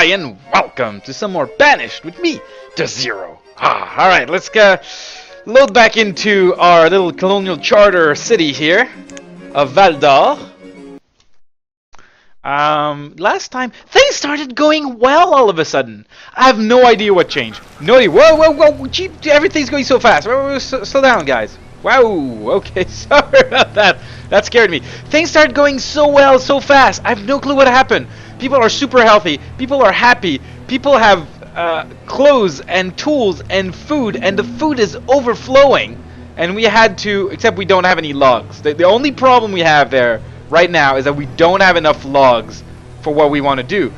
Hi and welcome to some more Banished with me, Dozero. Alright, let's load back into our little Colonial Charter city here of Val d'Or. Last time, things started going well all of a sudden. I have no idea what changed. No idea. Whoa, gee, everything's going so fast. Whoa, slow down, guys. Wow, okay, sorry about that. That scared me. Things started going so well, so fast. I have no clue what happened. People are super healthy. People are happy. People have clothes and tools and food, and the food is overflowing. And we had to, except we don't have any logs. The only problem we have there right now is that we don't have enough logs for what we want to do.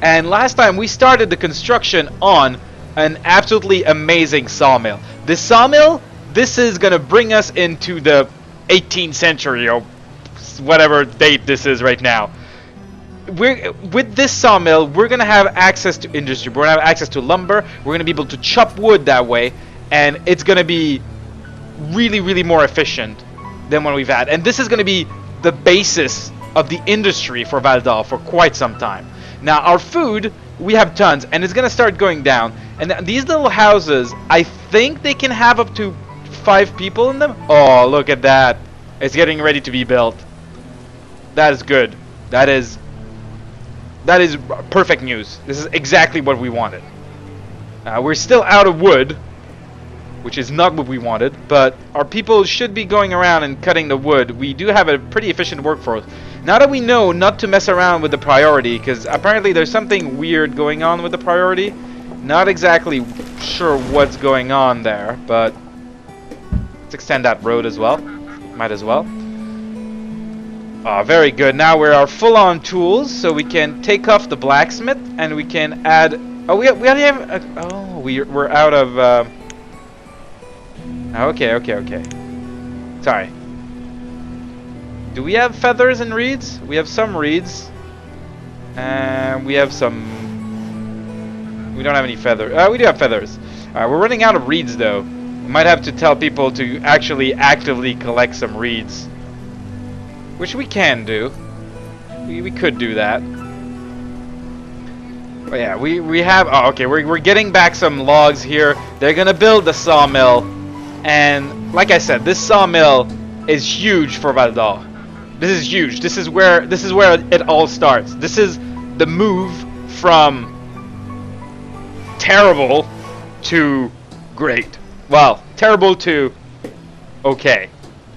And last time we started the construction on an absolutely amazing sawmill. This sawmill, this is going to bring us into the 18th century or whatever date this is right now. With this sawmill, we're going to have access to industry. We're going to have access to lumber. We're going to be able to chop wood that way. And it's going to be really, really more efficient than what we've had. And this is going to be the basis of the industry for Val d'Or for quite some time. Now, our food, we have tons, and it's going to start going down. And these little houses, I think they can have up to 5 people in them. Oh, look at that. It's getting ready to be built. That is good. That is perfect news. This is exactly what we wanted. We're still out of wood, which is not what we wanted, but our people should be going around and cutting the wood. We do have a pretty efficient workforce. Now that we know not to mess around with the priority, because apparently there's something weird going on with the priority. Not exactly sure what's going on there, but let's extend that road as well. Might as well. Oh, very good. Now we're our full-on tools, so we can take off the blacksmith, and we can add... Oh, we already have... oh, we're out of... Okay. Sorry. Do we have feathers and reeds? We have some reeds. And we have some... We don't have any feathers. We do have feathers. We're running out of reeds, though. We might have to tell people to actually actively collect some reeds. Which we can do. We could do that. But yeah, we have... Oh, okay, we're getting back some logs here. They're gonna build the sawmill. And like I said, this sawmill is huge for Val d'Or. This is huge. This is where it all starts. This is the move from terrible to great. Well, terrible to okay.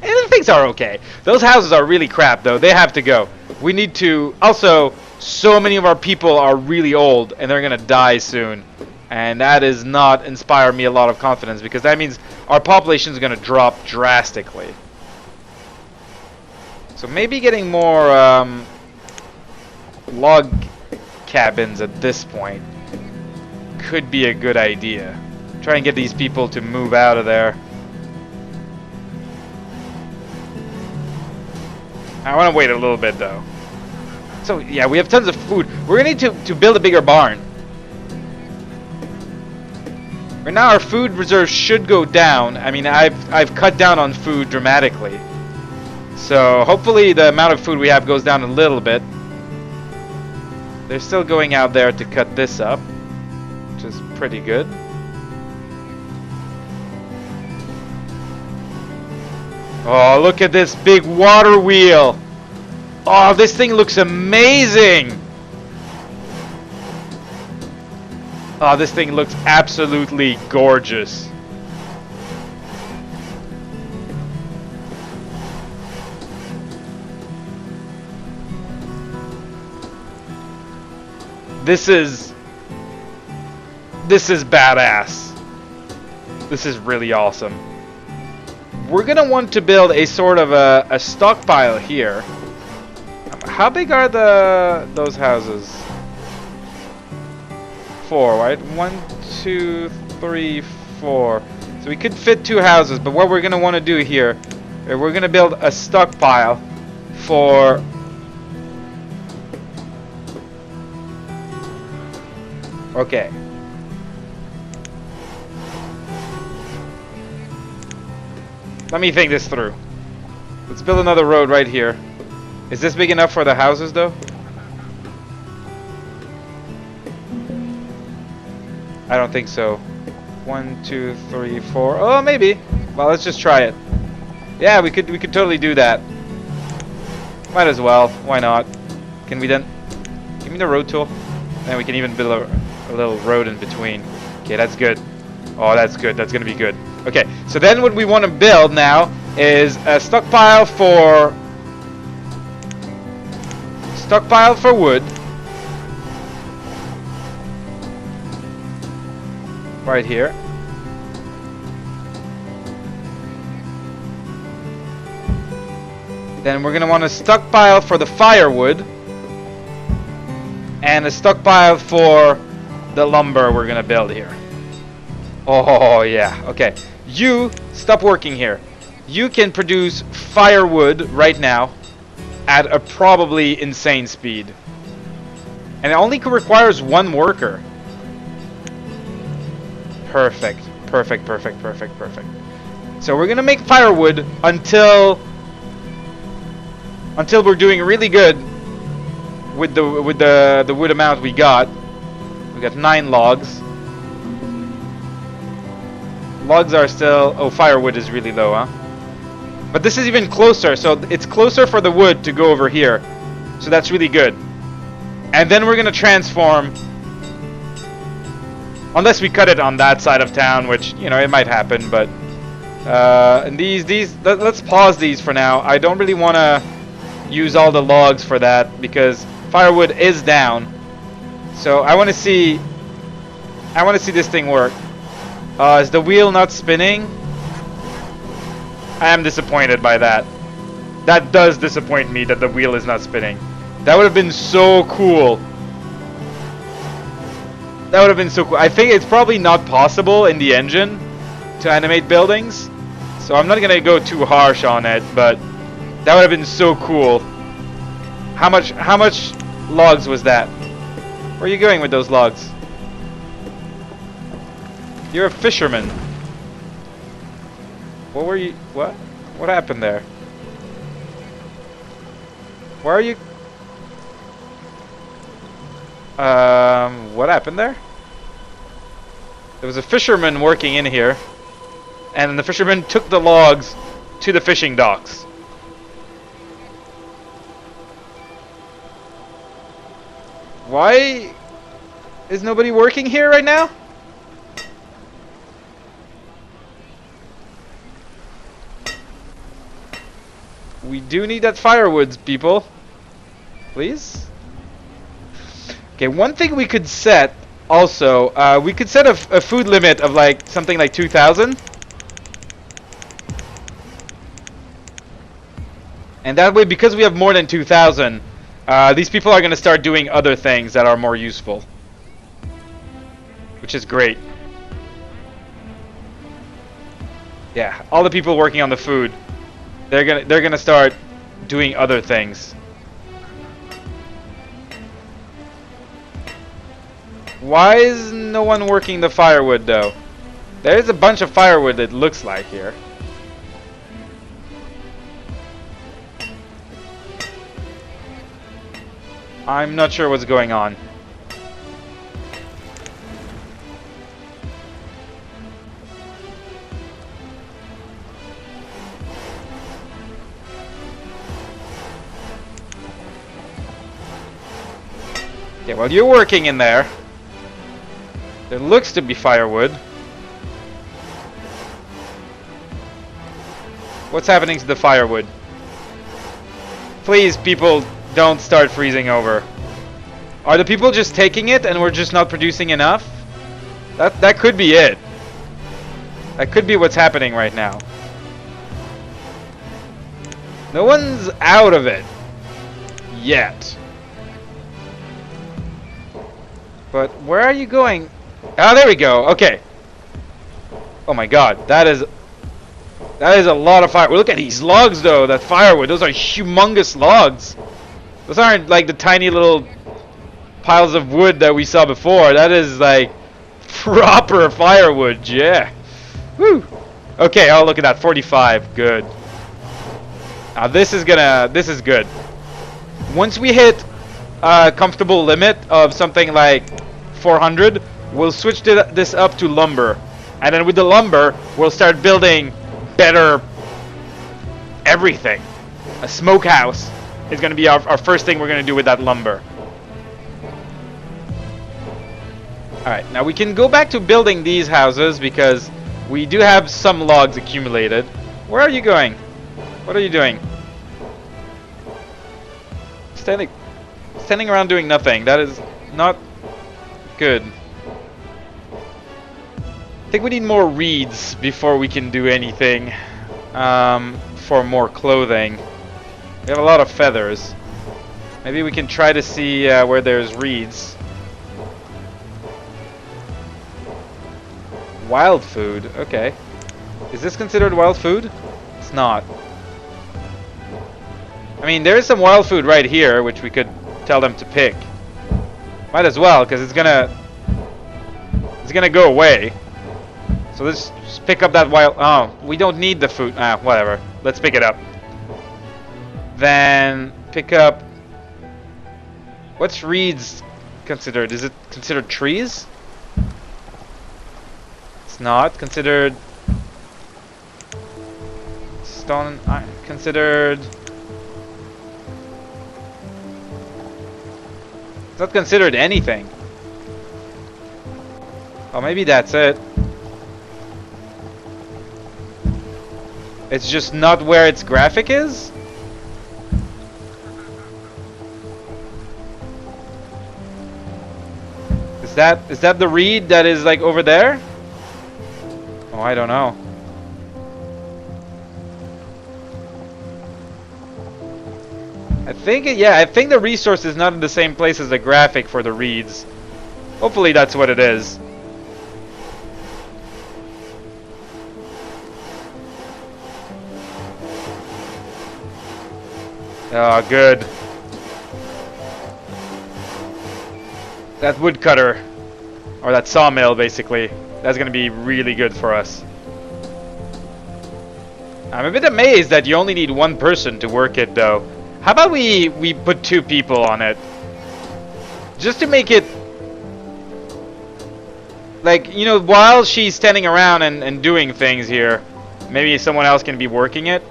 And things are okay. Those houses are really crap, though. They have to go. We need to... Also, so many of our people are really old, and they're going to die soon. And that does not inspire me a lot of confidence, because that means our population is going to drop drastically. So maybe getting more log cabins at this point could be a good idea. Try and get these people to move out of there. I want to wait a little bit, though. So, yeah, we have tons of food. We're going to need to build a bigger barn. Right now, our food reserves should go down. I mean, I've cut down on food dramatically. So, hopefully the amount of food we have goes down a little bit. They're still going out there to cut this up, which is pretty good. Oh, look at this big water wheel. Oh, this thing looks amazing. Oh, this thing looks absolutely gorgeous. This is badass. This is really awesome. We're gonna want to build a sort of a stockpile here. How big are those houses? 4, right? 1, 2, 3, 4. So we could fit 2 houses, but what we're gonna want to do here, we're gonna build a stockpile for... Okay. Let me think this through. Let's build another road right here. Is this big enough for the houses, though? I don't think so. 1, 2, 3, 4. Oh, maybe. Well, let's just try it. Yeah, we could totally do that. Might as well. Why not? Can we then give me the road tool? And we can even build a little road in between. Okay, that's good. Oh, that's good. That's gonna be good. Okay, so then what we want to build now is a stockpile for wood. Right here. Then we're gonna want a stockpile for the firewood. And a stockpile for the lumber we're gonna build here. Oh yeah, okay. You stop working here. You can produce firewood right now at a probably insane speed. And it only requires one worker. Perfect. Perfect, perfect, perfect, perfect. So we're gonna make firewood until we're doing really good with the wood amount we got. We got 9 logs. Logs are still... Oh, firewood is really low, huh? But this is even closer, so it's closer for the wood to go over here. So that's really good. And then we're gonna transform... Unless we cut it on that side of town, which, you know, it might happen, but... and let's pause these for now. I don't really want to use all the logs for that, because firewood is down. So I want to see this thing work. Is the wheel not spinning? I am disappointed by that. That does disappoint me that the wheel is not spinning. That would have been so cool. That would have been so cool. I think it's probably not possible in the engine to animate buildings. So I'm not going to go too harsh on it, but that would have been so cool. How much logs was that? Where are you going with those logs? You're a fisherman. What were you... What? What happened there? Where are you... What happened there? There was a fisherman working in here. And the fisherman took the logs to the fishing docks. Why is nobody working here right now? We do need that firewood, people. Please? Okay, one thing we could set also, we could set a food limit of like something like 2,000. And that way, because we have more than 2,000, these people are going to start doing other things that are more useful. Which is great. Yeah, all the people working on the food, they're gonna start doing other things. Why is no one working the firewood though? There's a bunch of firewood it looks like here. I'm not sure what's going on. Okay, well, you're working in there. There looks to be firewood. What's happening to the firewood? Please, people, don't start freezing over. Are the people just taking it and we're just not producing enough? That could be it. That could be what's happening right now. No one's out of it yet. But where are you going? Ah, there we go. Okay. Oh my god, that is a lot of fire. Look at these logs though, that firewood. Those are humongous logs. Those aren't like the tiny little piles of wood that we saw before. That is like proper firewood, yeah. Woo. Okay, oh look at that, 45, good. Now this is good. Once we hit a comfortable limit of something like 400, we'll switch this up to lumber. And then with the lumber, we'll start building better everything. A smokehouse is going to be our first thing we're going to do with that lumber. Alright, now we can go back to building these houses because we do have some logs accumulated. Where are you going? What are you doing? Standing around doing nothing. That is not good. I think we need more reeds before we can do anything for more clothing. We have a lot of feathers. Maybe we can try to see where there's reeds. Wild food, okay. Is this considered wild food? It's not. I mean, there is some wild food right here, which we could tell them to pick. Might as well, because it's gonna go away. So let's just pick up that wild. Oh, we don't need the food. Ah, whatever. Let's pick it up. Then pick up. What's reeds considered? Is it considered trees? It's not considered. Stone considered. It's not considered anything. Oh, maybe that's it. It's just not where its graphic is? Is that the reed that is like over there? Oh, I don't know. I think the resource is not in the same place as the graphic for the reeds. Hopefully that's what it is. Oh, good. That woodcutter, or that sawmill basically, that's gonna be really good for us. I'm a bit amazed that you only need one person to work it though. How about we put 2 people on it? Just to make it, like, you know, while she's standing around and doing things here, maybe someone else can be working it.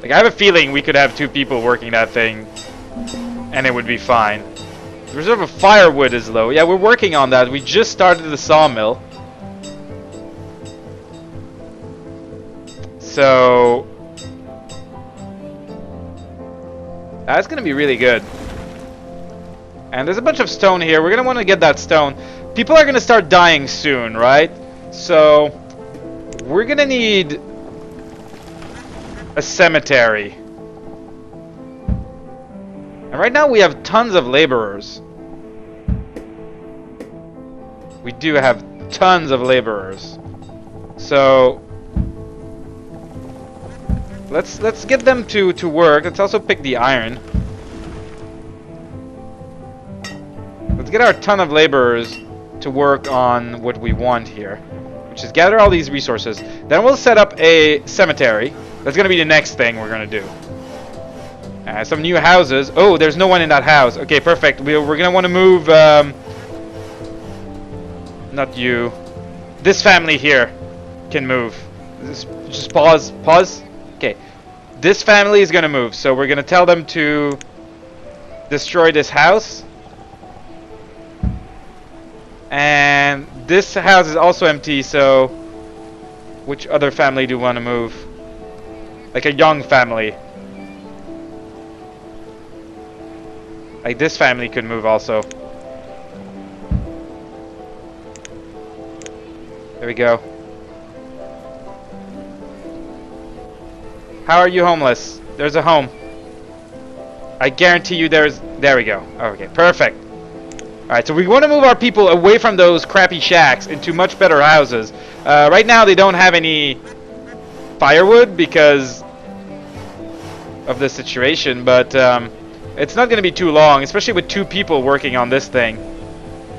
Like, I have a feeling we could have 2 people working that thing, and it would be fine. The reserve of firewood is low. Yeah, we're working on that. We just started the sawmill. So that's gonna be really good. And there's a bunch of stone here. We're gonna want to get that stone. People are gonna start dying soon, right? So we're gonna need a cemetery. And right now we have tons of laborers. We do have tons of laborers. So let's get them to work. Let's also pick the iron. Let's get our ton of laborers to work on what we want here, which is gather all these resources. Then we'll set up a cemetery. That's gonna be the next thing we're gonna do. Some new houses. Oh, there's no one in that house. Okay, perfect. We're gonna want to move. Not you. This family here can move. Just pause. Pause. Okay. This family is gonna move, so we're gonna tell them to destroy this house. And this house is also empty, so which other family do you want to move? Like a young family. Like this family could move also. There we go. How are you homeless? There's a home. I guarantee you there's... There we go. Okay, perfect. Alright, so we want to move our people away from those crappy shacks into much better houses. Right now they don't have any firewood because of the situation, but it's not going to be too long, especially with 2 people working on this thing.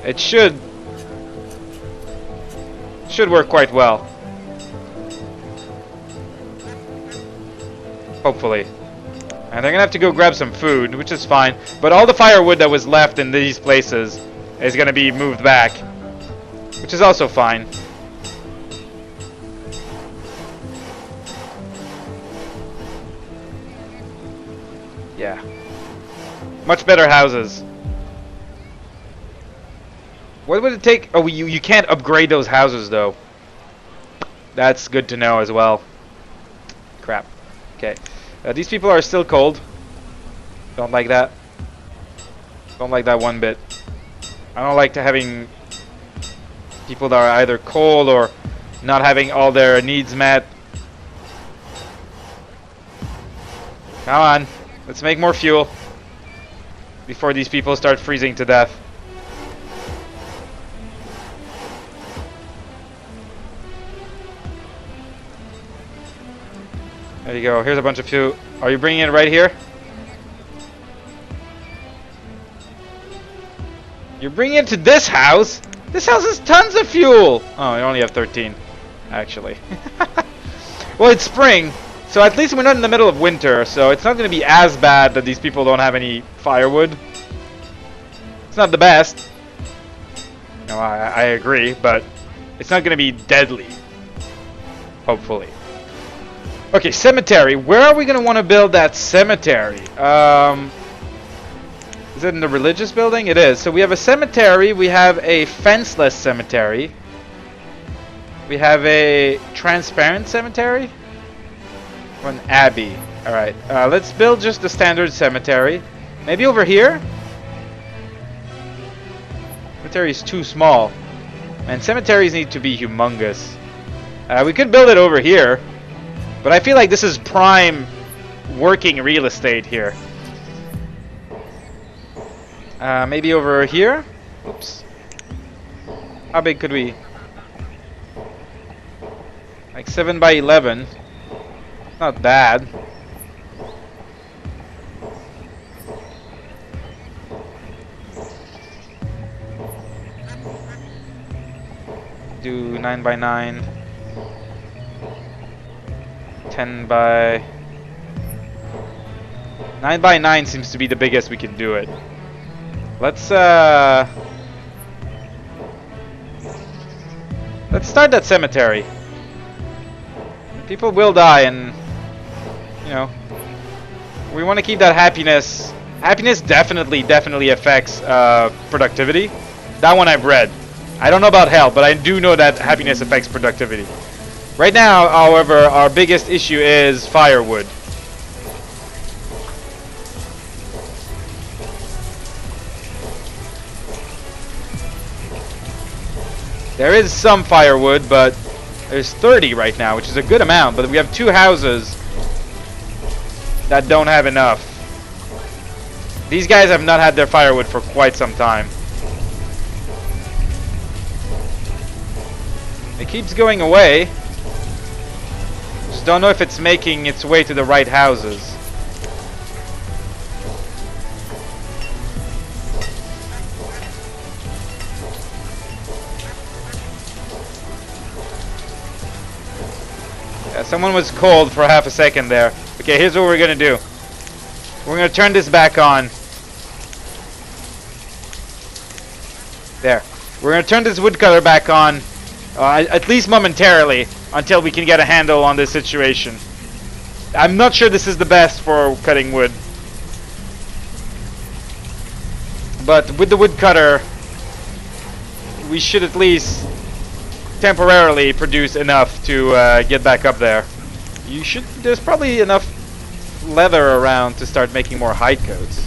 It should work quite well. Hopefully. And they're gonna have to go grab some food, which is fine. But all the firewood that was left in these places is gonna be moved back. which is also fine. Yeah. Much better houses. What would it take? Oh, you can't upgrade those houses, though. That's good to know as well. Crap. Okay. These people are still cold. Don't like that. Don't like that one bit. I don't like having people that are either cold or not having all their needs met. Come on. Let's make more fuel before these people start freezing to death. There you go. Here's a bunch of fuel. Are you bringing it right here? You're bringing it to this house? This house has tons of fuel! Oh, I only have 13, actually. Well, it's spring, so at least we're not in the middle of winter, so it's not going to be as bad that these people don't have any firewood. It's not the best. No, I agree, but it's not going to be deadly. Hopefully. Okay, cemetery. Where are we going to want to build that cemetery? Is it in the religious building? It is. So we have a cemetery. We have a fenceless cemetery. We have a transparent cemetery. Or an abbey. Alright. Let's build just the standard cemetery. Maybe over here? Cemetery is too small. And cemeteries need to be humongous. We could build it over here. But I feel like this is prime working real estate here. Maybe over here? Oops. How big could we? Like 7 by 11. Not bad. Do 9 by 9. 10 by 9 by 9 seems to be the biggest we can do it. Let's start that cemetery. People will die, and you know, we want to keep that happiness. Happiness definitely affects productivity. That one I've read. I don't know about health, but I do know that happiness affects productivity. Right now, however, our biggest issue is firewood. There is some firewood, but there's 30 right now, which is a good amount, but we have 2 houses that don't have enough. These guys have not had their firewood for quite some time. It keeps going away. Just don't know if it's making its way to the right houses. Yeah, someone was cold for half a second there. Okay, here's what we're gonna do. We're gonna turn this back on. There. We're gonna turn this woodcutter back on. At least momentarily, until we can get a handle on this situation. I'm not sure this is the best for cutting wood. But with the woodcutter, we should at least temporarily produce enough to get back up there. There's probably enough leather around to start making more hide coats.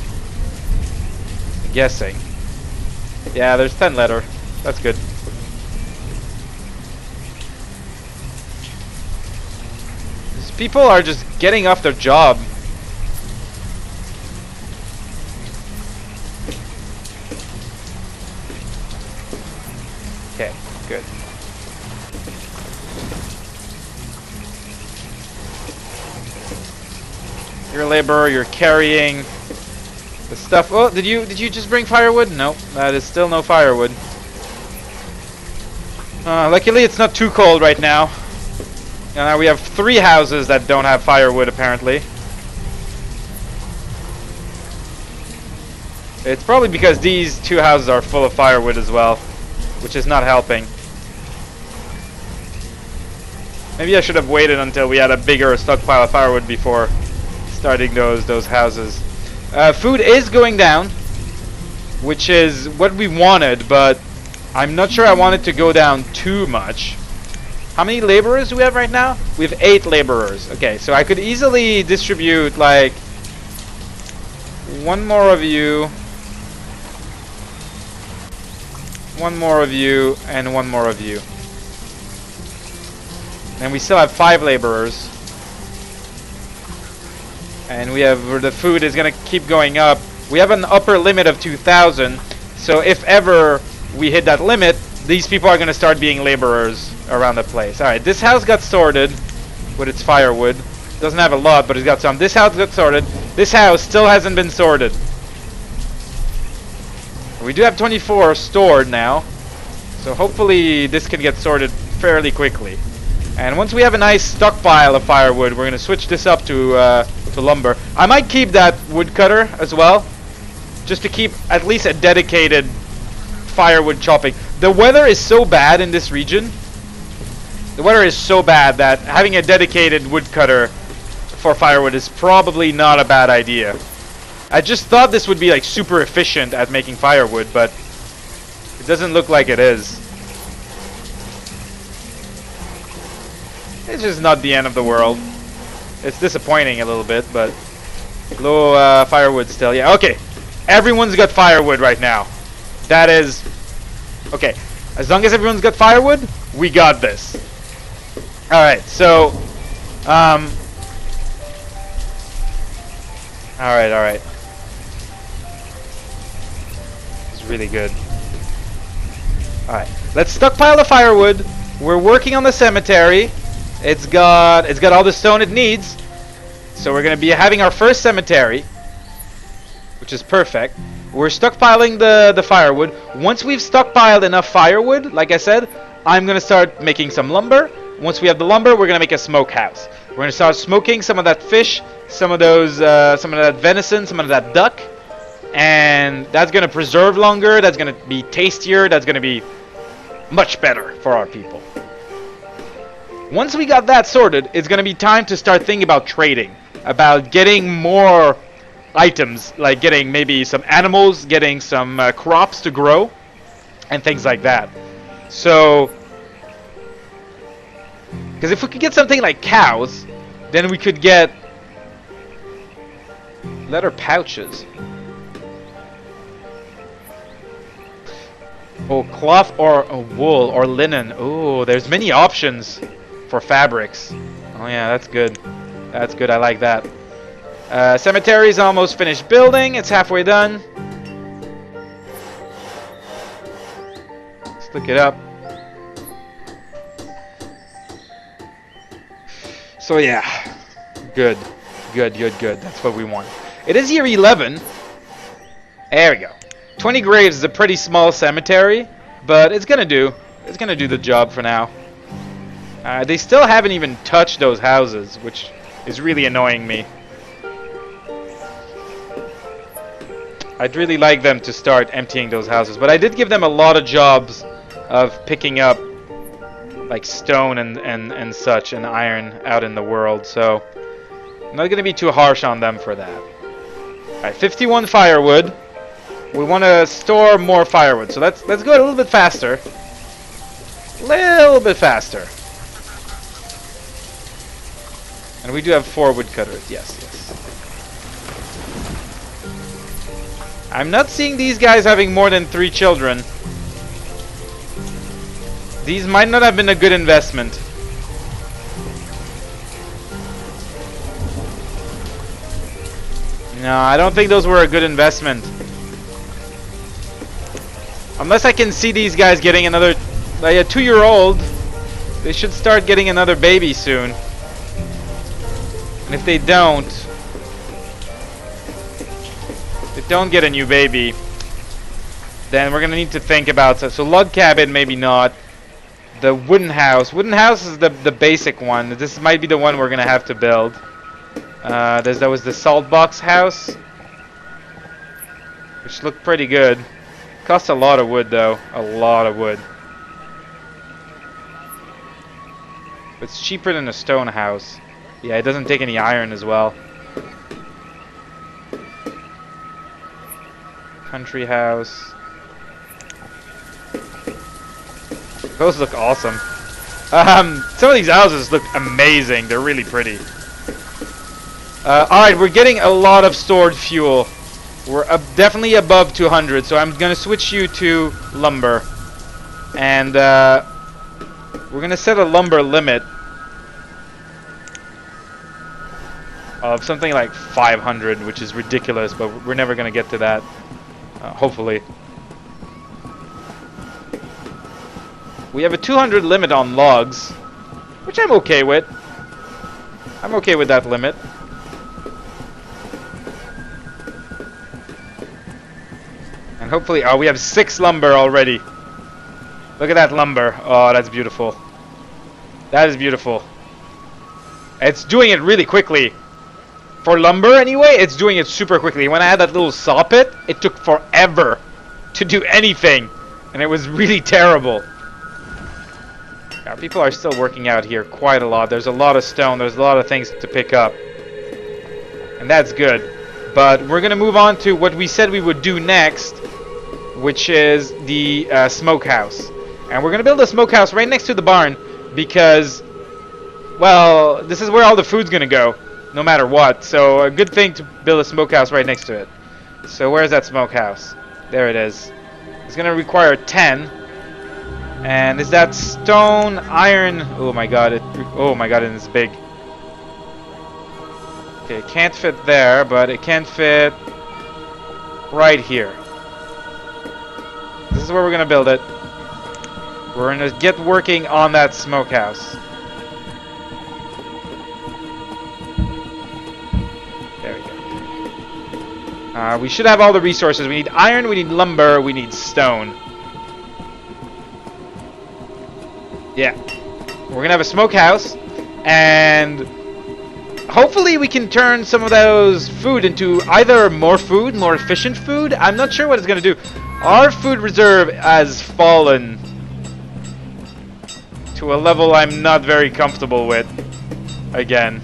I'm guessing. Yeah, there's 10 leather. That's good. People are just getting off their job. Okay, good. You're a laborer, you're carrying the stuff. Oh, did you just bring firewood? No, that is still no firewood. Luckily it's not too cold right now. Now we have 3 houses that don't have firewood, apparently. It's probably because these 2 houses are full of firewood as well, which is not helping. Maybe I should have waited until we had a bigger stockpile of firewood before starting those houses. Food is going down, which is what we wanted, but I'm not sure I want it to go down too much. How many laborers do we have right now? We have 8 laborers. Okay, so I could easily distribute like one more of you, one more of you, and one more of you. And we still have 5 laborers. And we have, the food is gonna keep going up. We have an upper limit of 2,000. So if ever we hit that limit, these people are gonna start being laborers around the place. Alright, this house got sorted with its firewood. Doesn't have a lot, but it's got some. This house got sorted. This house still hasn't been sorted. We do have 24 stored now. So hopefully this can get sorted fairly quickly. And once we have a nice stockpile of firewood, we're going to switch this up to lumber. I might keep that woodcutter as well, just to keep at least a dedicated firewood chopping. The weather is so bad in this region. The weather is so bad that having a dedicated woodcutter for firewood is probably not a bad idea. I just thought this would be like super efficient at making firewood, but it doesn't look like it is. It's just not the end of the world. It's disappointing a little bit, but low firewood still. Yeah, okay. Everyone's got firewood right now. That is... Okay. As long as everyone's got firewood, we got this. Alright, so... Alright. It's really good. Alright. Let's stockpile the firewood. We're working on the cemetery. It's got all the stone it needs. So we're going to be having our first cemetery, which is perfect. We're stockpiling the firewood. Once we've stockpiled enough firewood, like I said, I'm going to start making some lumber. Once we have the lumber, we're going to make a smokehouse. We're going to start smoking some of that fish, some of that venison, some of that duck. And that's going to preserve longer. That's going to be tastier. That's going to be much better for our people. Once we got that sorted, it's going to be time to start thinking about trading. About getting more items, like getting maybe some animals, getting some crops to grow, and things like that. So, because if we could get something like cows, then we could get leather pouches. Oh, cloth or wool or linen. Oh, there's many options for fabrics. Oh yeah, that's good. That's good. I like that. Cemetery's almost finished building. It's halfway done. Let's look it up. So yeah, good. That's what we want. It is year 11. There we go. 20 graves is a pretty small cemetery, but it's gonna do. It's gonna do the job for now. They still haven't even touched those houses, which is really annoying me. I'd really like them to start emptying those houses, but I did give them a lot of jobs of picking up like stone and such and iron out in the world, so I'm not gonna be too harsh on them for that. Alright, 51 firewood. We want to store more firewood, so let's go a little bit faster. Little bit faster. And we do have 4 woodcutters. Yes. I'm not seeing these guys having more than 3 children. These might not have been a good investment. No, I don't think those were a good investment. Unless I can see these guys getting another, like a 2-year-old. They should start getting another baby soon. And if they don't get a new baby, then we're gonna need to think about so log cabin maybe not. The wooden house. Wooden house is the basic one. This might be the one we're gonna have to build. That was the salt box house, which looked pretty good. Costs a lot of wood though. A lot of wood. It's cheaper than a stone house. Yeah, it doesn't take any iron as well. Country house. Those look awesome. Some of these houses look amazing. They're really pretty. Alright, we're getting a lot of stored fuel. We're definitely above 200, so I'm going to switch you to lumber. And we're going to set a lumber limit of something like 500, which is ridiculous, but we're never going to get to that. Hopefully. We have a 200 limit on logs, which I'm okay with. I'm okay with that limit. And hopefully, oh, we have 6 lumber already. Look at that lumber. Oh, that's beautiful. That is beautiful. It's doing it really quickly. For lumber, anyway, it's doing it super quickly. When I had that little saw pit, it took forever to do anything. And it was really terrible. Yeah, people are still working out here quite a lot. There's a lot of stone. There's a lot of things to pick up. And that's good. But we're going to move on to what we said we would do next, which is the smokehouse. And we're going to build a smokehouse right next to the barn because, well, this is where all the food's going to go, no matter what. So a good thing to build a smokehouse right next to it. So where's that smokehouse? There it is. It's going to require 10. And is that stone, iron? Oh my god, and it's big. Okay, it can't fit there, but it can fit right here. This is where we're gonna build it. We're gonna get working on that smokehouse. There we go. We should have all the resources. We need iron, we need lumber, we need stone. Yeah. We're gonna have a smokehouse, and hopefully we can turn some of those food into either more food, more efficient food. I'm not sure what it's gonna do. Our food reserve has fallen to a level I'm not very comfortable with. Again.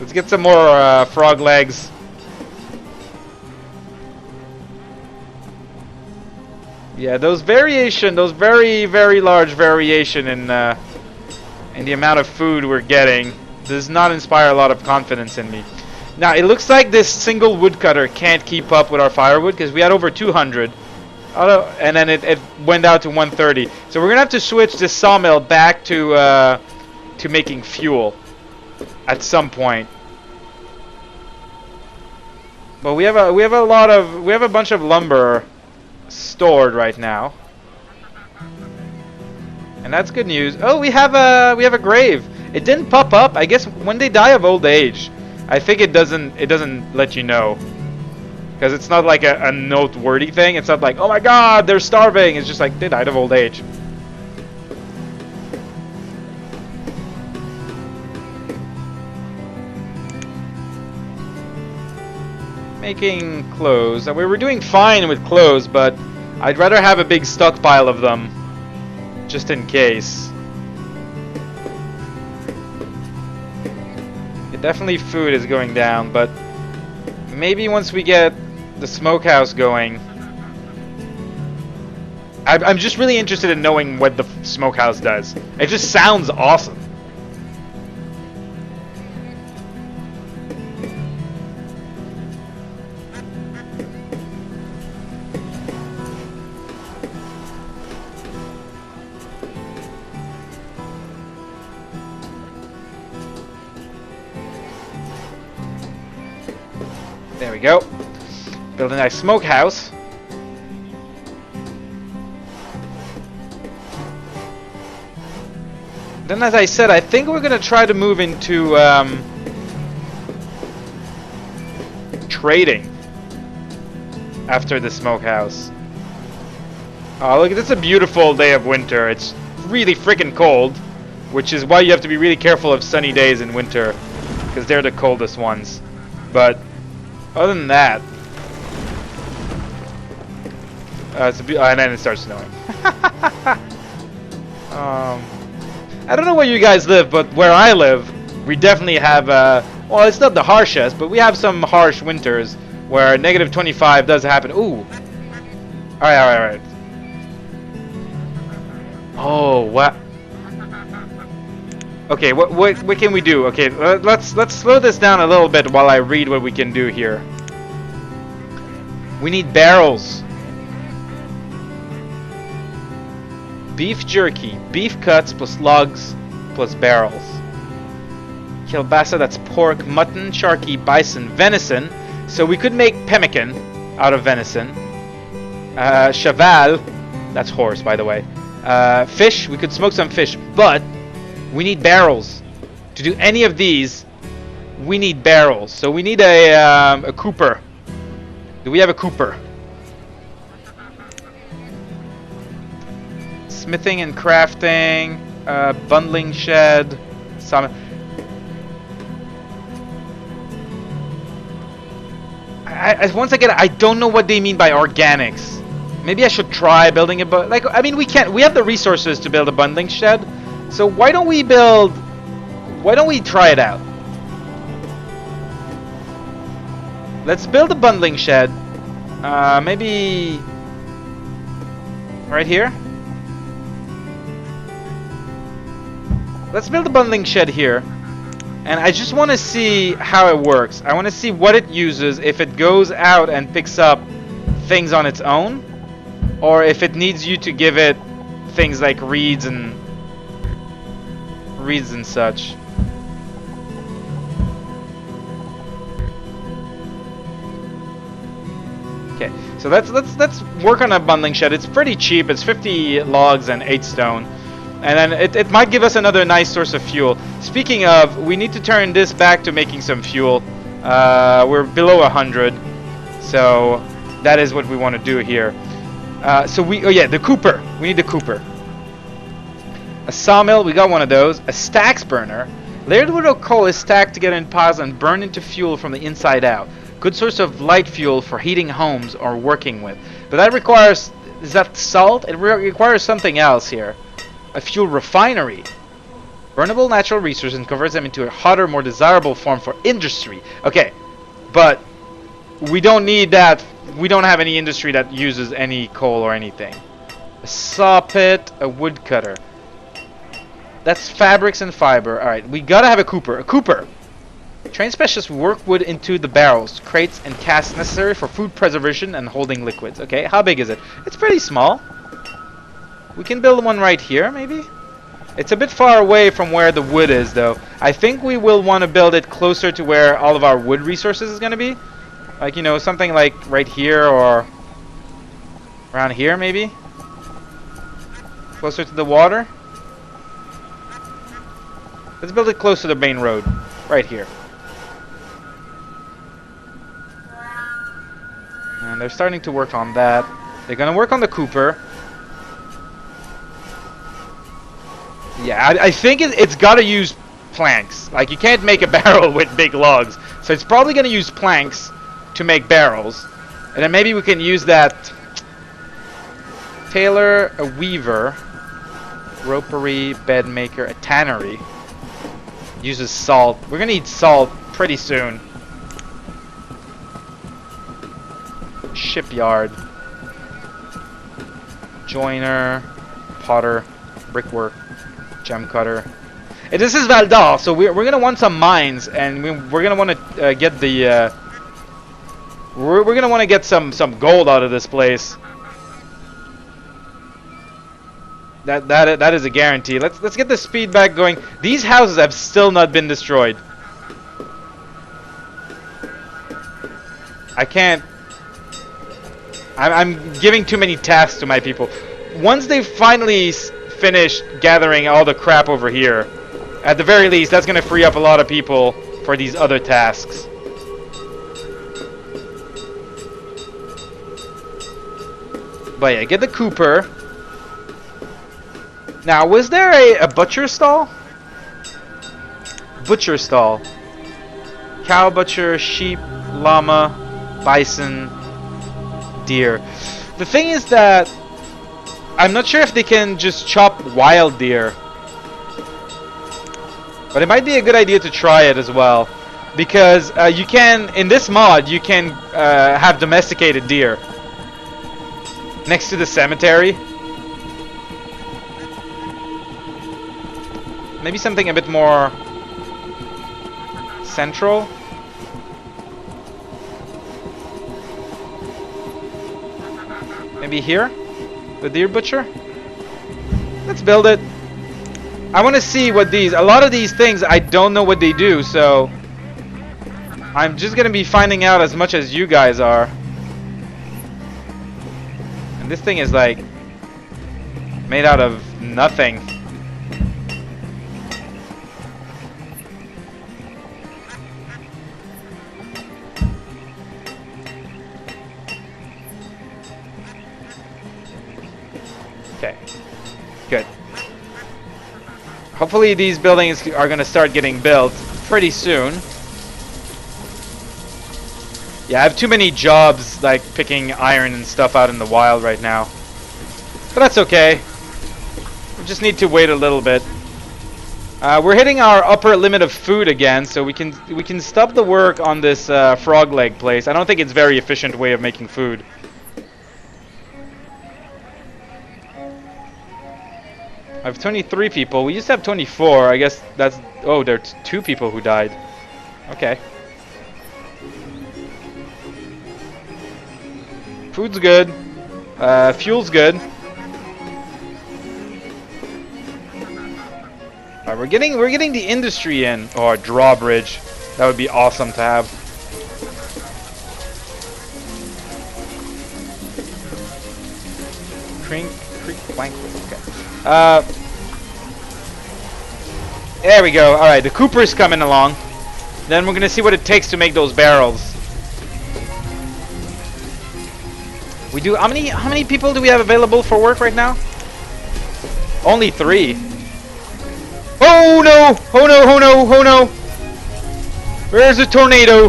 Let's get some more frog legs. Yeah, those variation, those very, very large variation in the amount of food we're getting does not inspire a lot of confidence in me. Now, it looks like this single woodcutter can't keep up with our firewood because we had over 200. And then it went down to 130. So we're going to have to switch this sawmill back to making fuel at some point. But we have a bunch of lumber stored right now, and that's good news. Oh, we have a grave. It didn't pop up. I guess when they die of old age, I think it doesn't let you know, because it's not like a noteworthy thing. It's not like, oh my god, they're starving. It's just like they died of old age. Making clothes. We were doing fine with clothes, but I'd rather have a big stockpile of them, just in case. Definitely food is going down, but maybe once we get the smokehouse going. I'm just really interested in knowing what the smokehouse does. It just sounds awesome. There we go. Build a nice smokehouse. Then, as I said, I think we're gonna try to move into trading after the smokehouse. Oh, look, this is a beautiful day of winter. It's really freaking cold, which is why you have to be really careful of sunny days in winter, because they're the coldest ones. But other than that, And then it starts snowing. I don't know where you guys live, but where I live, we definitely have, well, it's not the harshest, but we have some harsh winters where -25 does happen. Ooh. Alright. Oh, what? Okay, what can we do? Okay, let's slow this down a little bit while I read what we can do here. We need barrels. Beef jerky, beef cuts plus logs plus barrels. Kielbasa, that's pork, mutton, sharky, bison, venison. So we could make pemmican out of venison. Cheval, that's horse by the way. Fish, we could smoke some fish, but we need barrels. To do any of these, we need barrels. So we need a cooper. Do we have a cooper? Smithing and crafting, bundling shed, some. Once again, I don't know what they mean by organics. Maybe I should try building it, but like, I mean, we can't. We have the resources to build a bundling shed, so why don't we build? Why don't we try it out? Let's build a bundling shed. Maybe right here. Let's build a bundling shed here. And I just want to see how it works. I want to see what it uses, if it goes out and picks up things on its own, or if it needs you to give it things like reeds and such. Okay, so let's work on a bundling shed. It's pretty cheap. It's 50 logs and 8 stone. And then it might give us another nice source of fuel. Speaking of, we need to turn this back to making some fuel. We're below 100. So that is what we want to do here. Oh yeah, the cooper. We need the cooper. A sawmill, we got one of those. A stacks burner. Layered wood or coal is stacked together in piles and burned into fuel from the inside out. Good source of light fuel for heating homes or working with. But that requires, is that salt? It requires something else here. A fuel refinery. Burnable natural resources and converts them into a hotter, more desirable form for industry. Okay, but we don't need that. We don't have any industry that uses any coal or anything. A saw pit, a wood cutter. That's fabrics and fiber. Alright, we gotta have a cooper. A cooper! Trained specialists work wood into the barrels, crates, and casks necessary for food preservation and holding liquids. Okay, how big is it? It's pretty small. We can build one right here, maybe? It's a bit far away from where the wood is, though. I think we will want to build it closer to where all of our wood resources is going to be. Like, you know, something like right here or around here, maybe? Closer to the water? Let's build it close to the main road. Right here. And they're starting to work on that. They're going to work on the cooper. Yeah, I think it's got to use planks. Like, you can't make a barrel with big logs. So it's probably going to use planks to make barrels. And then maybe we can use that tailor, a weaver, ropery, bed maker, a tannery. Uses salt. We're going to need salt pretty soon. Shipyard. Joiner, potter, brickwork. Gem cutter. This is Valdar, so we're gonna want some mines, and we're gonna want to get the. We're gonna want to get some gold out of this place. That is a guarantee. Let's get the speed back going. These houses have still not been destroyed. I can't. I'm giving too many tasks to my people. Once they finally finish gathering all the crap over here, at the very least, that's going to free up a lot of people for these other tasks. But yeah, get the cooper. Now, was there a butcher stall? Butcher stall. Cow butcher, sheep, llama, bison, deer. The thing is that I'm not sure if they can just chop wild deer. But it might be a good idea to try it as well. Because you can, in this mod, you can have domesticated deer. Next to the cemetery. Maybe something a bit more central. Maybe here? The deer butcher? Let's build it. I want to see what these... A lot of these things, I don't know what they do, so... I'm just going to be finding out as much as you guys are. And this thing is like... made out of nothing. Okay. Good. Hopefully these buildings are going to start getting built pretty soon. Yeah, I have too many jobs like picking iron and stuff out in the wild right now. But that's okay. We just need to wait a little bit. We're hitting our upper limit of food again, so we can stop the work on this frog leg place. I don't think it's a very efficient way of making food. I have 23 people. We used to have 24. I guess that's... Oh, there's 2 people who died. Okay. Food's good. Fuel's good. Alright, we're getting the industry in. Oh, a drawbridge. That would be awesome to have. Creek plank. Okay. There we go. Alright, the Cooper's coming along. Then we're gonna see what it takes to make those barrels. We do how many people do we have available for work right now? Only 3. Oh no! Oh no! Oh no! Oh no! Where's the tornado?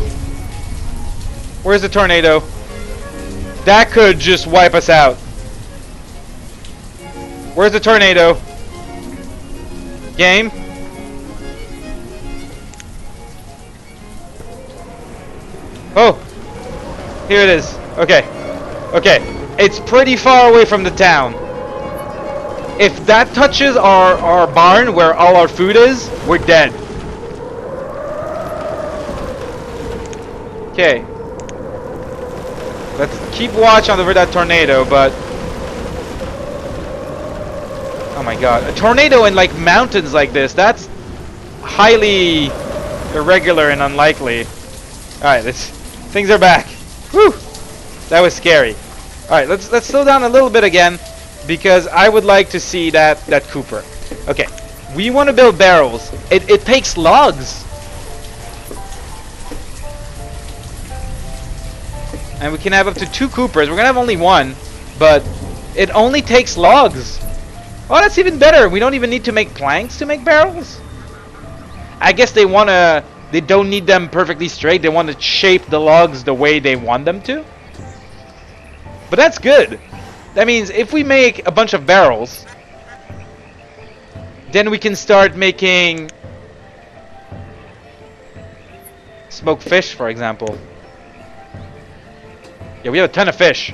Where's the tornado? That could just wipe us out. Where's the tornado? Game? Oh! Here it is. Okay. Okay. It's pretty far away from the town. If that touches our barn where all our food is, we're dead. Okay. Let's keep watch on for that tornado, but... Oh my god. A tornado in like mountains like this, that's highly irregular and unlikely. Alright, things are back. Whew! That was scary. Alright, let's slow down a little bit again, because I would like to see that Cooper. Okay, we want to build barrels. It takes logs. And we can have up to 2 Coopers. We're going to have only 1, but it only takes logs. Oh, that's even better. We don't even need to make planks to make barrels. I guess they don't need them perfectly straight. They want to shape the logs the way they want them to. But that's good. That means if we make a bunch of barrels, then we can start making smoked fish, for example. Yeah, we have a ton of fish.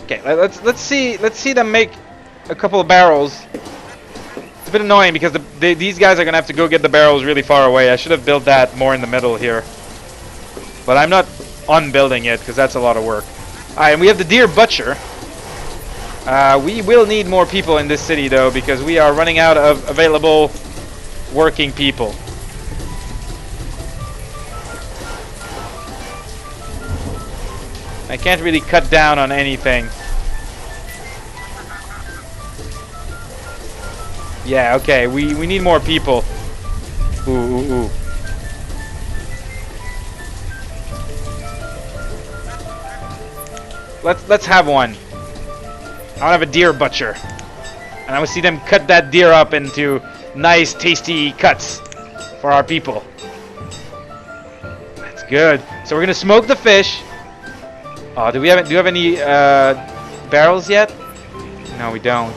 Okay, let's see them make a couple of barrels. It's a bit annoying because these guys are gonna have to go get the barrels really far away. I should have built that more in the middle here, but I'm not unbuilding it because that's a lot of work. Alright, and we have the deer butcher. We will need more people in this city though, because we are running out of available working people. I can't really cut down on anything. Yeah, okay, we need more people. Ooh, ooh, ooh. Let's have one. I want to have a deer butcher. And I want to see them cut that deer up into nice, tasty cuts for our people. Let's good. So we're gonna smoke the fish. Oh, do you have any barrels yet? No, we don't.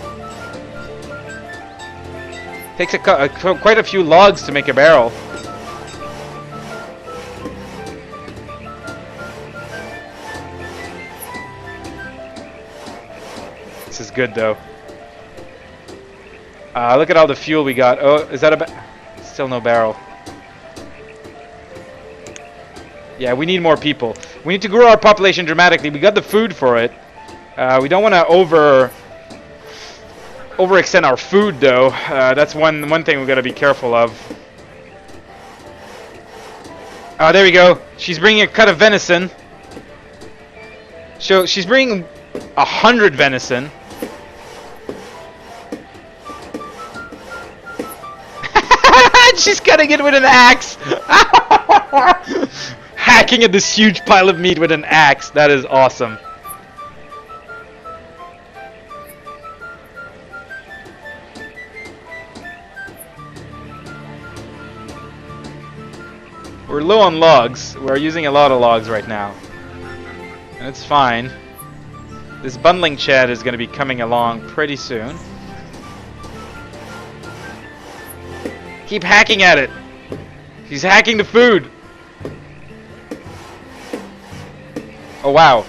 Takes quite a few logs to make a barrel. This is good though. Look at all the fuel we got. Oh, is that still no barrel? Yeah, we need more people. We need to grow our population dramatically. We got the food for it. We don't want to overextend our food though. That's one thing we gotta be careful of. Oh, there we go. She's bringing a cut of venison. So she's bringing 100 venison. She's cutting it with an axe. Hacking at this huge pile of meat with an axe. That is awesome. We're low on logs. We're using a lot of logs right now. And it's fine. This bundling shed is going to be coming along pretty soon. Keep hacking at it. She's hacking the food. Oh wow.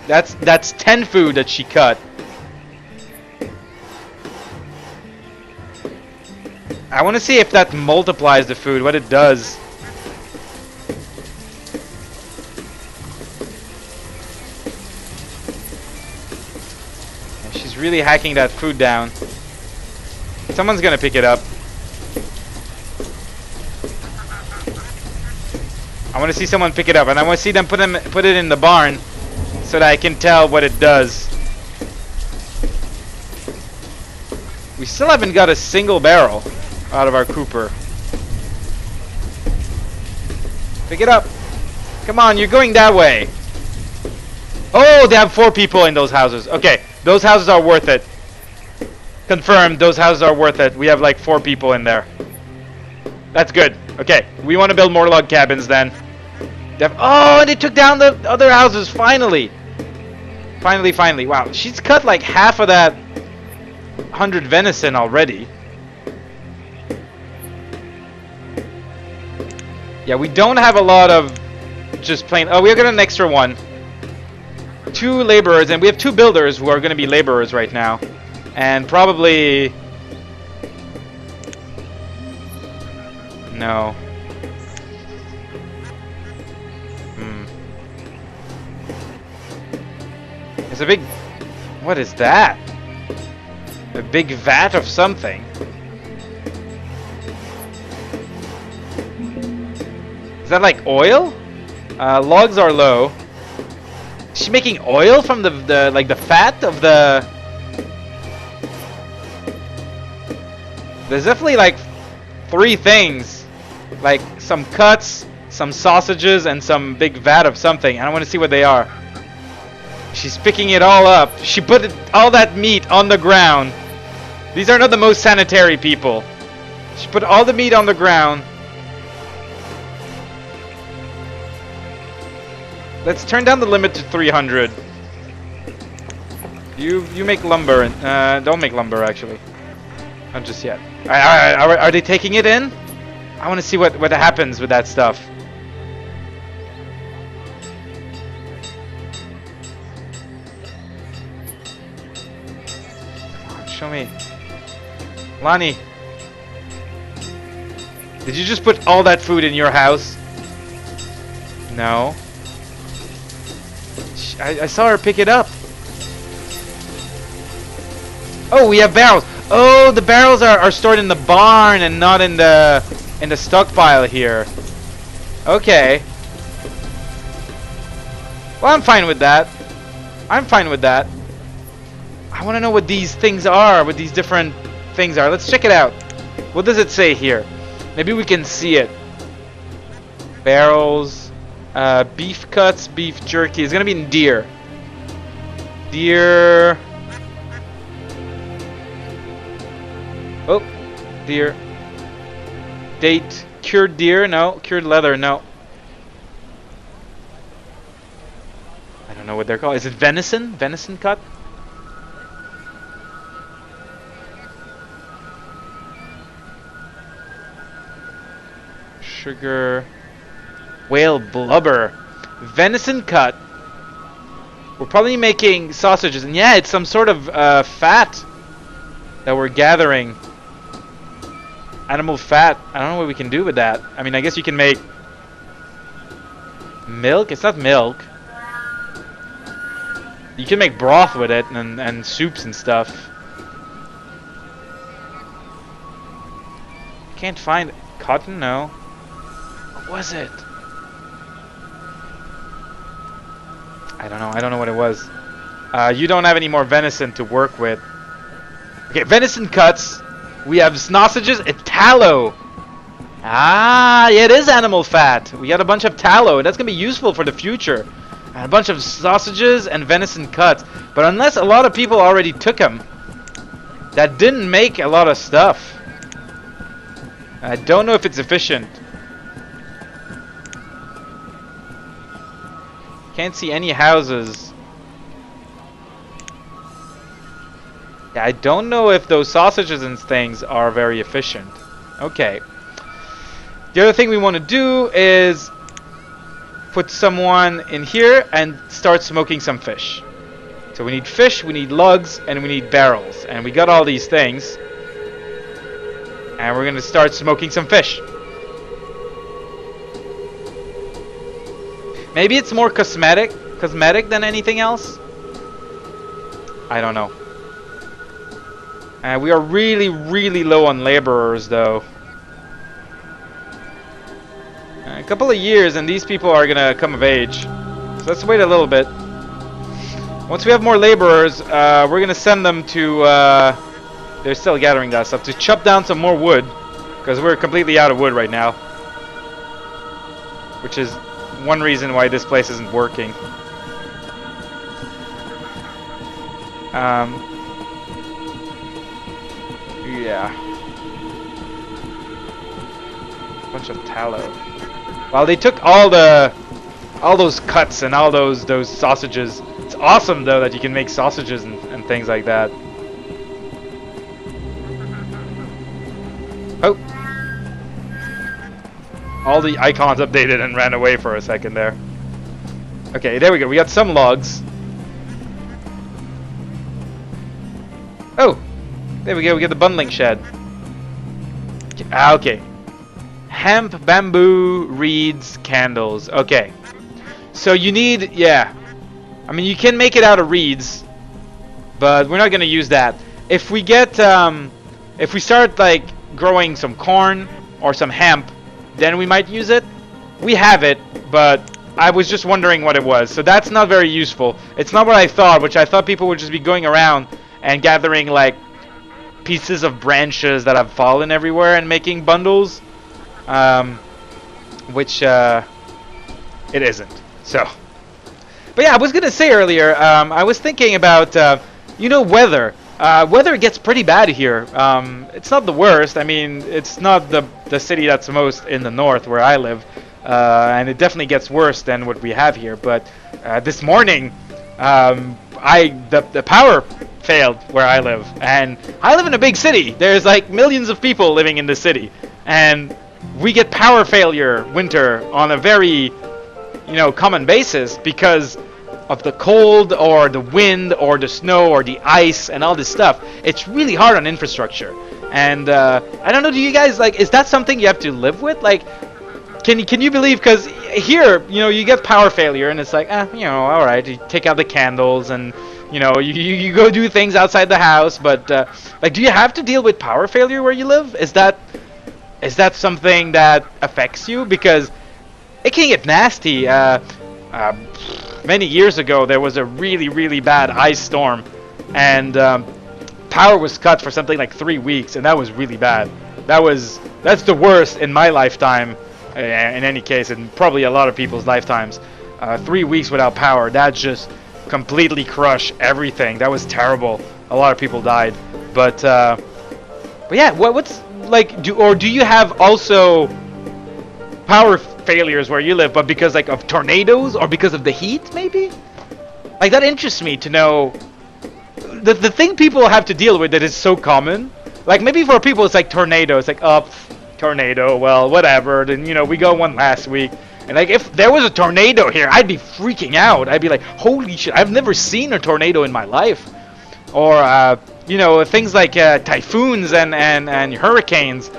That's 10 food that she cut. I want to see if that multiplies the food, what it does. She's really hacking that food down. Someone's gonna pick it up. I want to see someone pick it up, and I want to see them put it in the barn, so that I can tell what it does. We still haven't got a single barrel out of our Cooper. Pick it up. Come on, you're going that way. Oh, they have 4 people in those houses. Okay, those houses are worth it. Confirmed, those houses are worth it. We have like 4 people in there. That's good. Okay, we want to build more log cabins then. Oh, and they took down the other houses, finally. Finally. Wow, she's cut like half of that 100 venison already. Yeah, we don't have a lot of just plain... Oh, we got an extra one. 2 laborers, and we have 2 builders who are going to be laborers right now. And probably... No. It's a big... What is that? A big vat of something. Is that like oil? Logs are low. Is she making oil from the like the fat of the... There's definitely like 3 things. Like some cuts, some sausages, and some big vat of something. I don't want to see what they are. She's picking it all up. She put all that meat on the ground. These are not the most sanitary people. She put all the meat on the ground. Let's turn down the limit to 300. You make lumber. And, don't make lumber, actually. Not just yet. Are they taking it in? I want to see what happens with that stuff. Show me. Lonnie. Did you just put all that food in your house? No. I saw her pick it up. Oh, we have barrels. Oh, the barrels are stored in the barn and not in the stockpile here. Okay. Well, I'm fine with that. I'm fine with that. I want to know what these things are, what these different things are. Let's check it out. What does it say here? Maybe we can see it. Barrels, beef cuts, beef jerky. It's gonna be in deer. Deer. Oh, deer. Date. Cured deer? No. Cured leather? No. don't know what they're called. Is it venison? Venison cut? Sugar. Whale blubber. Venison cut. We're probably making sausages. And yeah, it's some sort of fat that we're gathering. Animal fat. I don't know what we can do with that. I mean, I guess you can make milk. It's not milk. You can make broth with it and soups and stuff. Can't find cotton, no. What was it? I don't know what it was. You don't have any more venison to work with. Okay, venison cuts. We have sausages and tallow. Ah, yeah, it is animal fat. We got a bunch of tallow. That's gonna be useful for the future. And a bunch of sausages and venison cuts. But unless a lot of people already took them, that didn't make a lot of stuff. I don't know if it's efficient. Can't see any houses. Yeah, I don't know if those sausages and things are very efficient. Okay. The other thing we want to do is put someone in here and start smoking some fish. So we need fish, we need lugs, and we need barrels. And we got all these things. And we're going to start smoking some fish. Maybe it's more cosmetic than anything else. I don't know. We are really, really low on laborers, though. A couple of years and these people are gonna come of age. So let's wait a little bit. Once we have more laborers, we're gonna send them to... they're still gathering that stuff. To chop down some more wood. Because we're completely out of wood right now. Which is one reason why this place isn't working. Yeah. Bunch of tallow. Well, they took all those cuts and all those sausages. It's awesome though that you can make sausages and things like that. Oh. All the icons updated and ran away for a second there. Okay, there we go. We got some logs. Oh, there we go. We got the bundling shed. Okay. Hemp, bamboo, reeds, candles. Okay. So you need, yeah. I mean, you can make it out of reeds, but we're not going to use that. If we get, if we start like growing some corn or some hemp, then we might use it. We have it, but I was just wondering what it was. So that's not very useful. It's not what I thought, which I thought people would just be going around and gathering like pieces of branches that have fallen everywhere and making bundles. Which it isn't. So, but yeah, I was gonna say earlier, I was thinking about you know, weather. Weather gets pretty bad here. It's not the worst. I mean, it's not the city that's most in the north where I live, and it definitely gets worse than what we have here. But this morning, the power failed where I live, and I live in a big city. There's like millions of people living in the city, and we get power failure winter on a very, you know, common basis because of the cold or the wind or the snow or the ice and all this stuff. It's really hard on infrastructure. And I don't know, do you guys, like, is that something you have to live with? Like, can you believe, because here, you know, you get power failure and it's like, you know, alright, you take out the candles and, you know, you go do things outside the house, but like, do you have to deal with power failure where you live? Is that something that affects you? Because it can get nasty. Many years ago, there was a really, really bad ice storm, and power was cut for something like 3 weeks, and that was really bad. That's the worst in my lifetime, in any case, and probably a lot of people's lifetimes. 3 weeks without power, that just completely crushed everything. That was terrible. A lot of people died. But yeah, what's like, do you have also power failures where you live, but because like of tornadoes or because of the heat, maybe? Like, that interests me to know the thing people have to deal with that is so common. Like, maybe for people it's like tornado. It's like, oh, tornado, well, whatever. Then, you know, we got one last week. And, like, if there was a tornado here, I'd be freaking out. I'd be like, holy shit, I've never seen a tornado in my life. Or, you know, things like typhoons and hurricanes.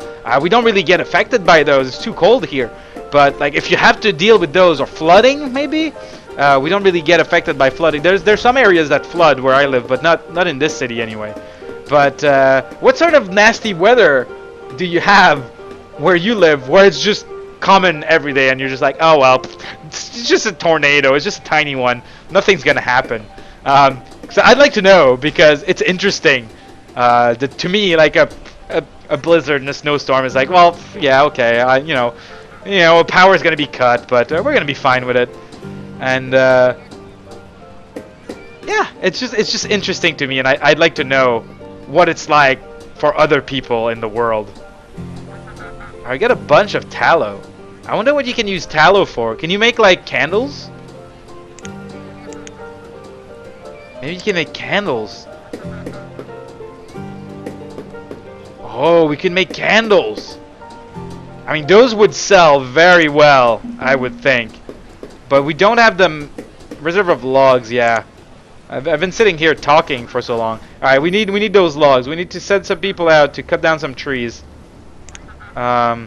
We don't really get affected by those. It's too cold here. But, like, if you have to deal with those, or flooding, maybe, we don't really get affected by flooding. There's some areas that flood where I live, but not in this city anyway. But what sort of nasty weather do you have where you live, where it's just common every day, and you're just like, oh well, it's just a tornado. It's just a tiny one. Nothing's gonna happen. So I'd like to know, because it's interesting. To me, like a blizzard and a snowstorm is like, well, yeah, okay, you know, power's gonna be cut, but we're gonna be fine with it. And yeah, it's just interesting to me, and I'd like to know what it's like for other people in the world. I got a bunch of tallow. I wonder what you can use tallow for. Can you make like candles? Maybe you can make candles. Oh, we can make candles. I mean, those would sell very well, I would think. But we don't have the reserve of logs, yeah. I've been sitting here talking for so long. Alright, we need those logs. We need to send some people out to cut down some trees. Wow,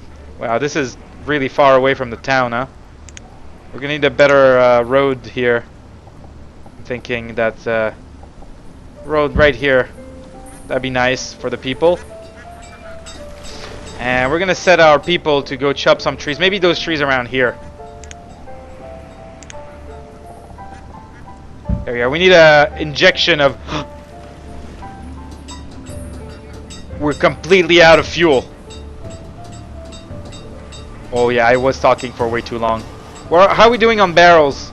this is really far away from the town, huh? We're gonna need a better road here. I'm thinking that road right here, that'd be nice for the people. And we're gonna set our people to go chop some trees. Maybe those trees around here. There we go. We need a injection of... We're completely out of fuel. Oh yeah, I was talking for way too long. How are we doing on barrels?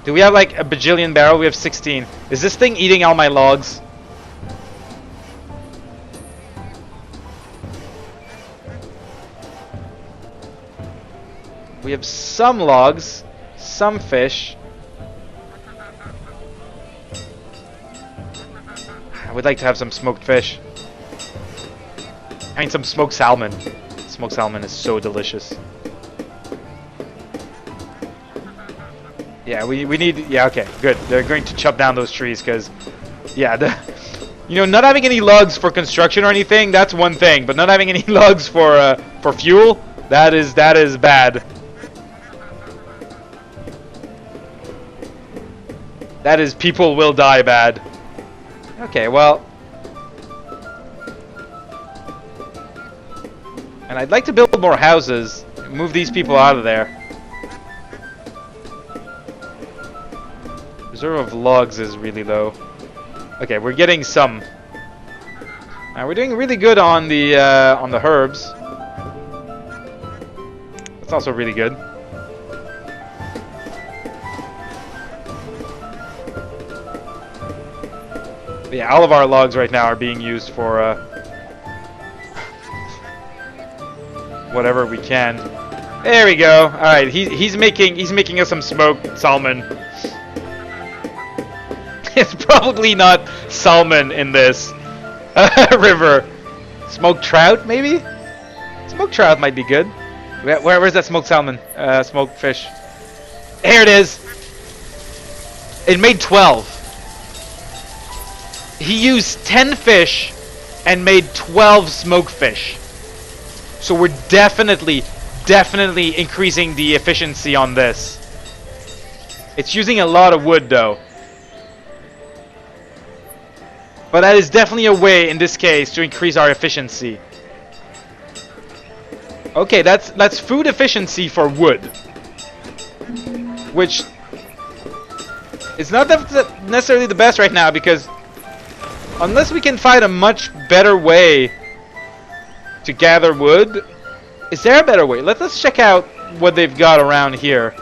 Do we have like a bajillion barrel? We have 16. Is this thing eating all my logs? We have some logs, some fish. I would like to have some smoked fish. I mean, some smoked salmon. Smoked salmon is so delicious. Yeah, we need... Yeah, okay, good. They're going to chop down those trees because... Yeah, you know, not having any logs for construction or anything, that's one thing. But not having any logs for fuel, that is bad. That is people will die bad. Okay, well... And I'd like to build more houses. Move these people out of there. Reserve of logs is really low. Okay, we're getting some. Now we're doing really good on the herbs. That's also really good. But yeah, all of our logs right now are being used for whatever we can. There we go. All right, he's making us some smoked salmon. It's probably not salmon in this river. Smoked trout, maybe? Smoked trout might be good. Where's that smoked salmon? Smoked fish. Here it is. It made 12. He used 10 fish and made 12 smoked fish. So we're definitely increasing the efficiency on this. It's using a lot of wood though. But that is definitely a way, in this case, to increase our efficiency. Okay, that's food efficiency for wood. Which is not necessarily the best right now, because unless we can find a much better way to gather wood... Is there a better way? Let's check out what they've got around here.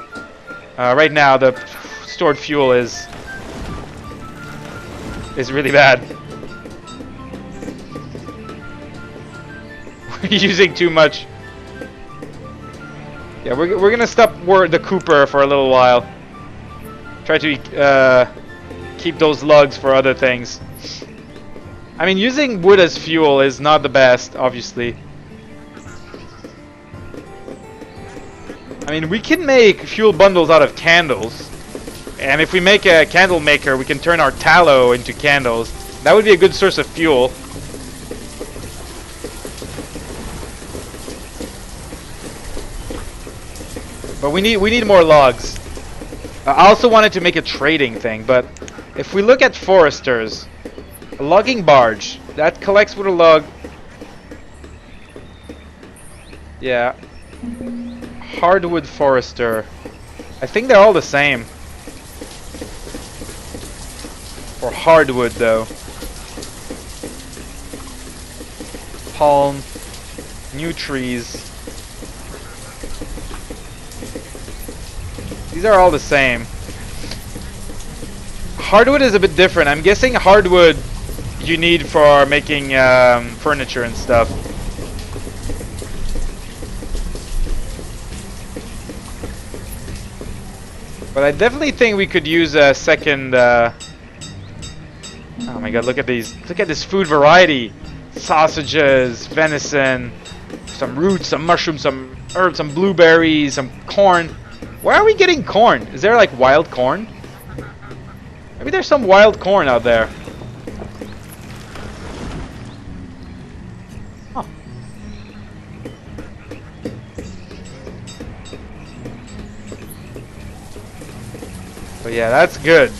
Right now, the stored fuel is really bad. We're using too much. Yeah, we're gonna stop the Cooper for a little while. Try to keep those logs for other things. I mean, using wood as fuel is not the best, obviously. I mean, we can make fuel bundles out of candles. And if we make a candle maker, we can turn our tallow into candles. That would be a good source of fuel. But we need more logs. I also wanted to make a trading thing, but if we look at foresters, a logging barge that collects wood or log. Yeah. Hardwood forester. I think they're all the same. For hardwood though. Palm. New trees. These are all the same. Hardwood is a bit different. I'm guessing hardwood you need for making furniture and stuff. But I definitely think we could use a second... oh my god, look at these. Look at this food variety. Sausages, venison, some roots, some mushrooms, some herbs, some blueberries, some corn. Why are we getting corn? Is there like wild corn? Maybe there's some wild corn out there. Huh. But yeah, that's good.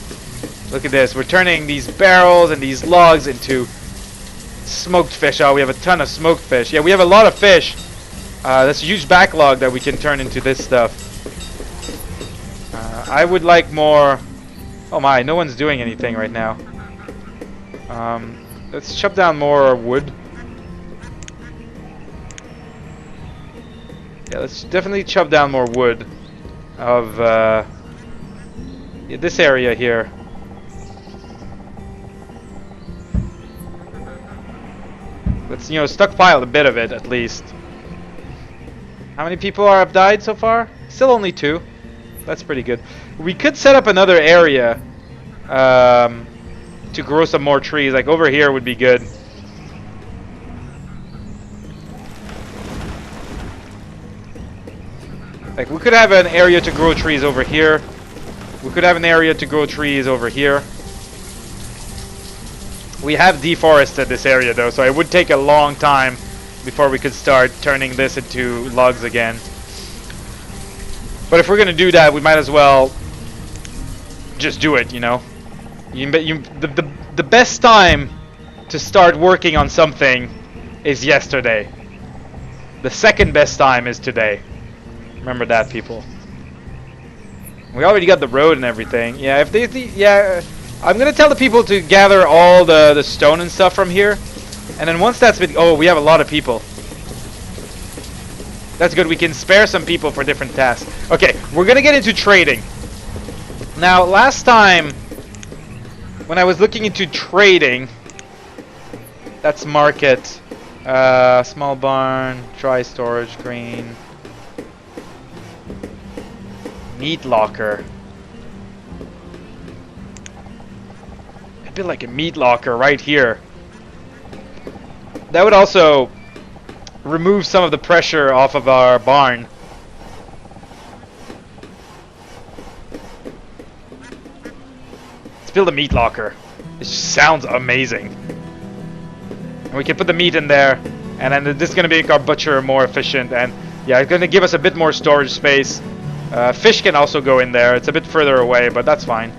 Look at this. We're turning these barrels and these logs into smoked fish. Oh, we have a ton of smoked fish. Yeah, we have a lot of fish. That's a huge backlog that we can turn into this stuff. I would like more... Oh my, no one's doing anything right now. Let's chop down more wood. Yeah, let's definitely chop down more wood of yeah, this area here. Let's, you know, stockpile a bit of it at least. How many people have died so far? Still only 2. That's pretty good. We could set up another area to grow some more trees. Like over here would be good. Like we could have an area to grow trees over here. We could have an area to grow trees over here. We have deforested this area though, so it would take a long time before we could start turning this into logs again. But if we're gonna do that, we might as well just do it, you know. The best time to start working on something is yesterday. The second best time is today. Remember that, people. We already got the road and everything. Yeah, if they yeah, I'm gonna tell the people to gather all the stone and stuff from here, and then once that's been, oh, we have a lot of people. That's good. We can spare some people for different tasks. Okay, we're gonna get into trading. Now, last time when I was looking into trading, that's market, small barn, dry storage, green, meat locker. A bit like a meat locker right here. That would also remove some of the pressure off of our barn. Let's build a meat locker. It sounds amazing. And we can put the meat in there, and then this is going to make our butcher more efficient, and yeah, it's going to give us a bit more storage space. Fish can also go in there. It's a bit further away, but that's fine.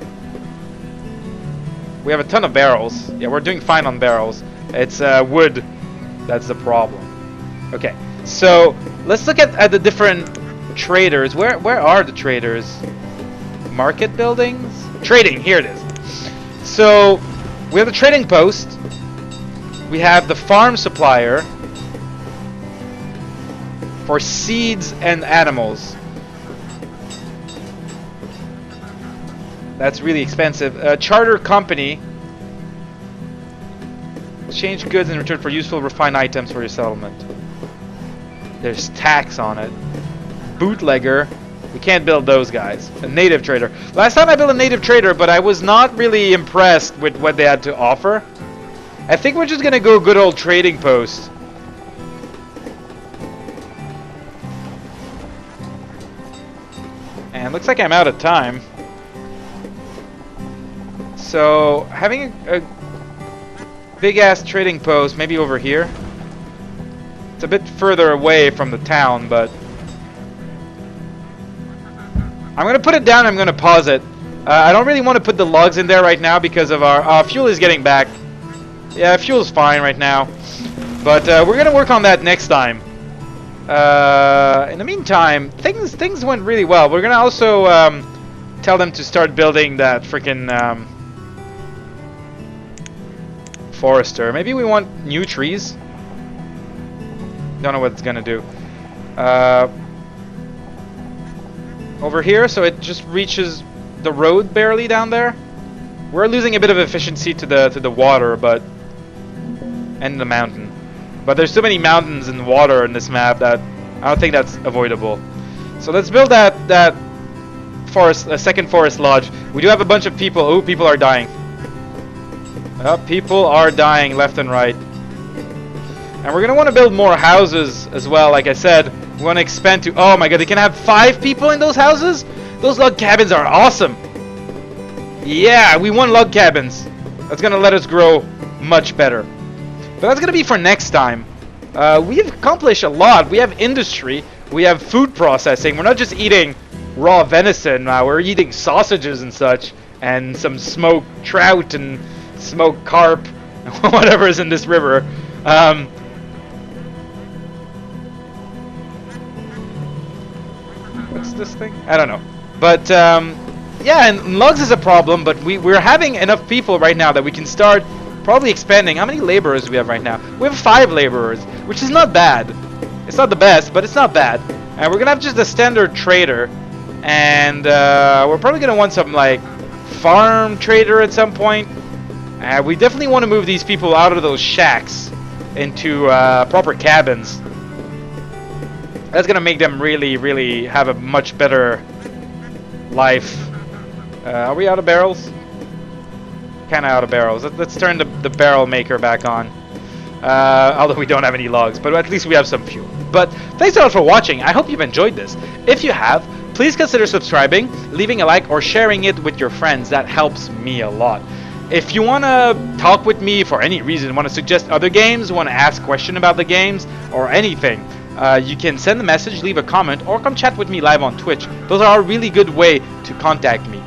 We have a ton of barrels. Yeah, we're doing fine on barrels. It's wood that's the problem. Okay, so let's look at the different traders. Where are the traders? Market buildings? Trading, here it is. So we have the trading post. We have the farm supplier for seeds and animals. That's really expensive. Charter company. Exchange goods in return for useful refined items for your settlement. There's tax on it. Bootlegger. We can't build those guys. A native trader. Last time I built a native trader, but I was not really impressed with what they had to offer. I think we're just gonna go good old trading post. And looks like I'm out of time. So having a big ass trading post, maybe over here. It's a bit further away from the town, but I'm gonna put it down. I'm gonna pause it. I don't really want to put the logs in there right now because of our fuel is getting back. Yeah, fuel's fine right now, but we're gonna work on that next time. In the meantime, things went really well. We're gonna also tell them to start building that freaking forester. Maybe we want new trees. Don't know what it's gonna do. Over here, so it just reaches the road barely down there. We're losing a bit of efficiency to the water, but and the mountain. But there's so many mountains and water in this map that I don't think that's avoidable. So let's build that forest, a second forest lodge. We do have a bunch of people. Oh, people are dying. People are dying left and right. And we're gonna want to build more houses as well. Like I said, we want to expand to. Oh my God, they can have 5 people in those houses. Those log cabins are awesome. Yeah, we want log cabins. That's gonna let us grow much better. But that's gonna be for next time. We've accomplished a lot. We have industry. We have food processing. We're not just eating raw venison. We're eating sausages and such, and some smoked trout and smoked carp, whatever is in this river. What's this thing? I don't know. But yeah, and logs is a problem. But we're having enough people right now that we can start. Probably expanding. How many laborers do we have right now? We have 5 laborers, which is not bad. It's not the best, but it's not bad. And we're gonna have just a standard trader, and we're probably gonna want some like farm trader at some point. We definitely want to move these people out of those shacks into proper cabins. That's gonna make them really, really have a much better life. Are we out of barrels? Kind of out of barrels. Let's turn the barrel maker back on. Although we don't have any logs, but at least we have some fuel. But thanks a lot for watching. I hope you've enjoyed this. If you have, please consider subscribing, leaving a like, or sharing it with your friends. That helps me a lot. If you want to talk with me for any reason, want to suggest other games, want to ask a question about the games, or anything, you can send a message, leave a comment, or come chat with me live on Twitch. Those are a really good way to contact me.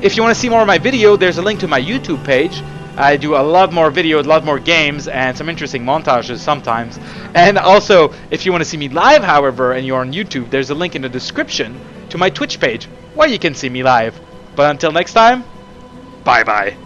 If you want to see more of my video, there's a link to my YouTube page. I do a lot more videos, a lot more games, and some interesting montages sometimes. And also, if you want to see me live, however, and you're on YouTube, there's a link in the description to my Twitch page where you can see me live. But until next time, bye-bye.